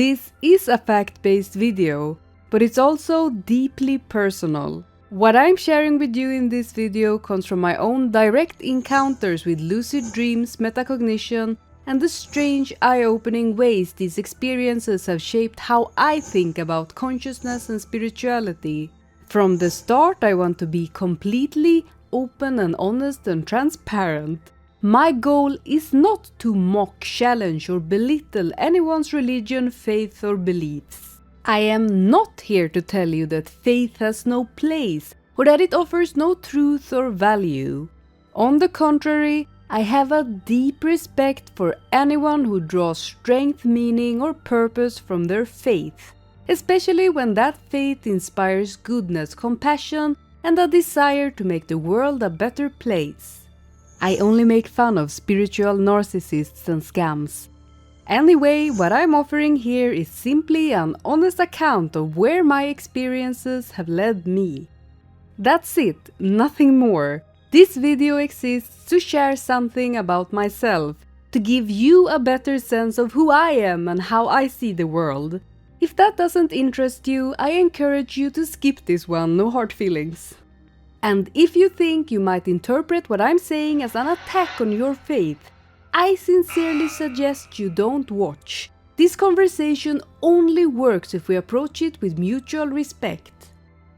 This is a fact-based video, but it's also deeply personal. What I'm sharing with you in this video comes from my own direct encounters with lucid dreams, metacognition, and the strange, eye-opening ways these experiences have shaped how I think about consciousness and spirituality. From the start, I want to be completely open and honest and transparent. My goal is not to mock, challenge, or belittle anyone's religion, faith, or beliefs. I am not here to tell you that faith has no place or that it offers no truth or value. On the contrary, I have a deep respect for anyone who draws strength, meaning, or purpose from their faith, especially when that faith inspires goodness, compassion, and a desire to make the world a better place. I only make fun of spiritual narcissists and scams. Anyway, what I'm offering here is simply an honest account of where my experiences have led me. That's it, nothing more. This video exists to share something about myself, to give you a better sense of who I am and how I see the world. If that doesn't interest you, I encourage you to skip this one, no hard feelings. And if you think you might interpret what I'm saying as an attack on your faith, I sincerely suggest you don't watch. This conversation only works if we approach it with mutual respect.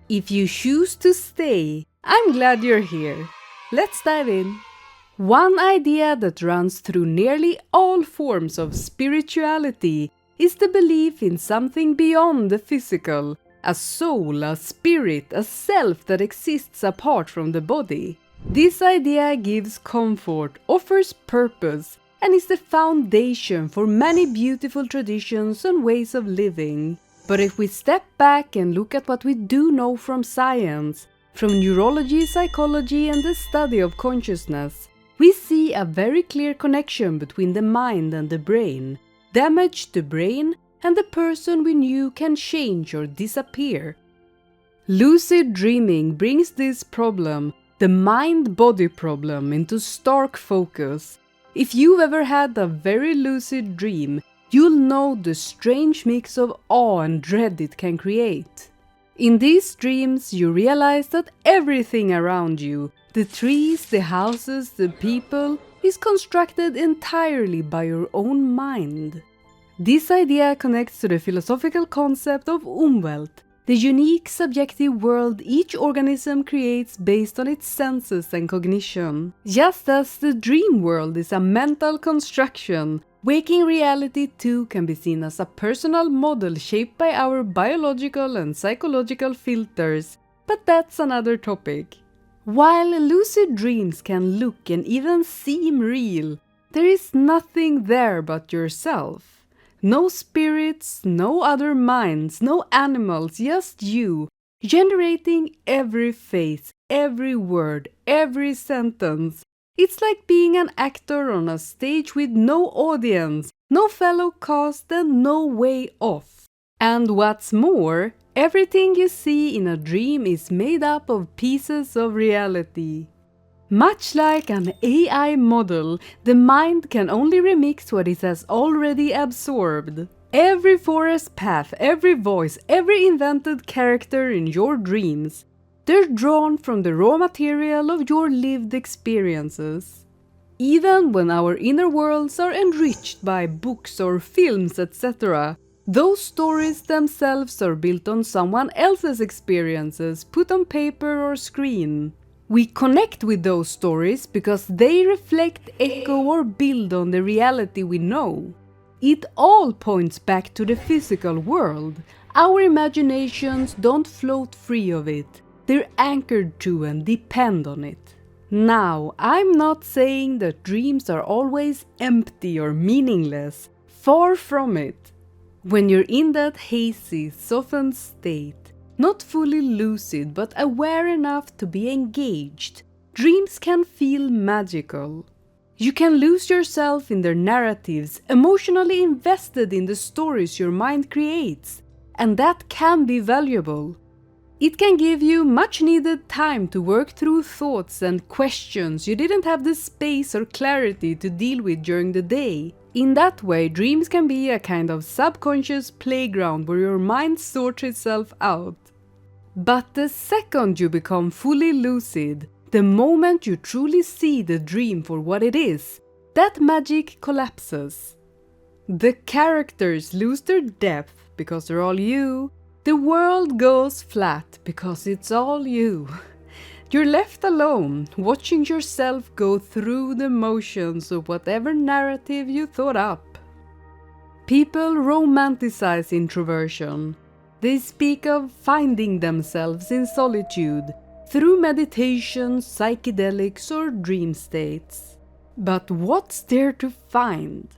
If you choose to stay, I'm glad you're here. Let's dive in. One idea that runs through nearly all forms of spirituality is the belief in something beyond the physical, a soul, a spirit, a self that exists apart from the body. This idea gives comfort, offers purpose, and is the foundation for many beautiful traditions and ways of living. But if we step back and look at what we do know from science, from neurology, psychology, and the study of consciousness, we see a very clear connection between the mind and the brain. Damage to the brain, and the person we knew can change or disappear. Lucid dreaming brings this problem, the mind-body problem, into stark focus. If you've ever had a very lucid dream, you'll know the strange mix of awe and dread it can create. In these dreams, you realize that everything around you, the trees, the houses, the people, is constructed entirely by your own mind. This idea connects to the philosophical concept of Umwelt, the unique subjective world each organism creates based on its senses and cognition. Just as the dream world is a mental construction, waking reality too can be seen as a personal model shaped by our biological and psychological filters, but that's another topic. While lucid dreams can look and even seem real, there is nothing there but yourself. No spirits, no other minds, no animals, just you, generating every face, every word, every sentence. It's like being an actor on a stage with no audience, no fellow cast, and no way off. And what's more, everything you see in a dream is made up of pieces of reality. Much like an AI model, the mind can only remix what it has already absorbed. Every forest path, every voice, every invented character in your dreams, they're drawn from the raw material of your lived experiences. Even when our inner worlds are enriched by books or films, etc., those stories themselves are built on someone else's experiences, put on paper or screen. We connect with those stories because they reflect, echo, or build on the reality we know. It all points back to the physical world. Our imaginations don't float free of it. They're anchored to and depend on it. Now, I'm not saying that dreams are always empty or meaningless. Far from it. When you're in that hazy, softened state, not fully lucid but aware enough to be engaged, dreams can feel magical. You can lose yourself in their narratives, emotionally invested in the stories your mind creates, and that can be valuable. It can give you much needed time to work through thoughts and questions you didn't have the space or clarity to deal with during the day. In that way, dreams can be a kind of subconscious playground where your mind sorts itself out. But the second you become fully lucid, the moment you truly see the dream for what it is, that magic collapses. The characters lose their depth because they're all you. The world goes flat because it's all you. You're left alone, watching yourself go through the motions of whatever narrative you thought up. People romanticize introversion. They speak of finding themselves in solitude through meditation, psychedelics, or dream states. But what's there to find?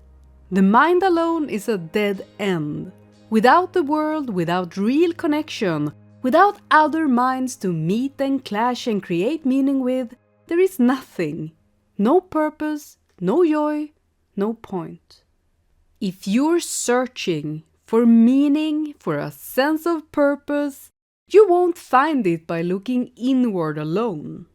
The mind alone is a dead end. Without the world, without real connection, without other minds to meet and clash and create meaning with, there is nothing. No purpose, no joy, no point. If you're searching for meaning, for a sense of purpose, you won't find it by looking inward alone.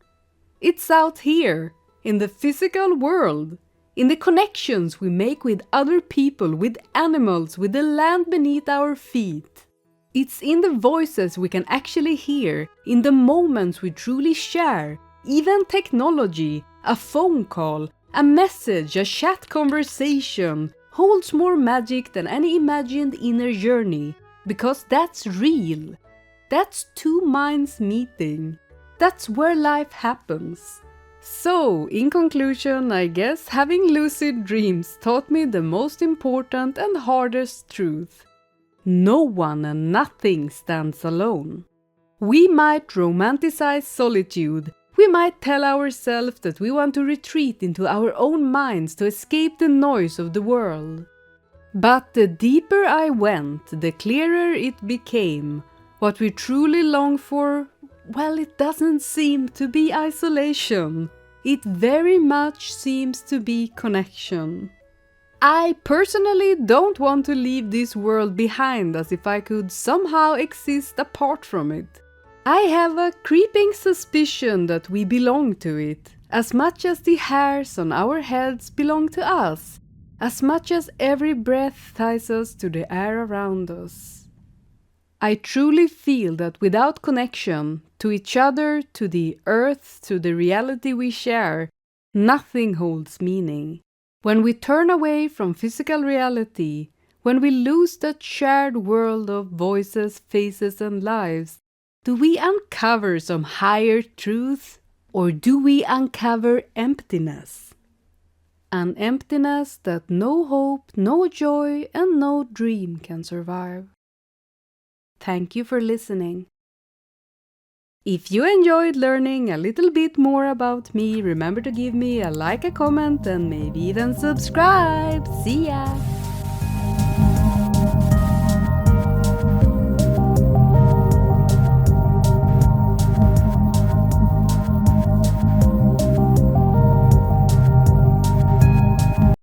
It's out here, in the physical world, in the connections we make with other people, with animals, with the land beneath our feet. It's in the voices we can actually hear, in the moments we truly share. Even technology, a phone call, a message, a chat conversation holds more magic than any imagined inner journey, because that's real. That's two minds meeting. That's where life happens. So, in conclusion, I guess having lucid dreams taught me the most important and hardest truth. No one and nothing stands alone. We might romanticize solitude. We might tell ourselves that we want to retreat into our own minds to escape the noise of the world. But the deeper I went, the clearer it became. What we truly long for, well, it doesn't seem to be isolation. It very much seems to be connection. I personally don't want to leave this world behind as if I could somehow exist apart from it. I have a creeping suspicion that we belong to it, as much as the hairs on our heads belong to us, as much as every breath ties us to the air around us. I truly feel that without connection to each other, to the earth, to the reality we share, nothing holds meaning. When we turn away from physical reality, when we lose that shared world of voices, faces, and lives, do we uncover some higher truth, or do we uncover emptiness? An emptiness that no hope, no joy, and no dream can survive. Thank you for listening. If you enjoyed learning a little bit more about me, remember to give me a like, a comment, and maybe even subscribe. See ya!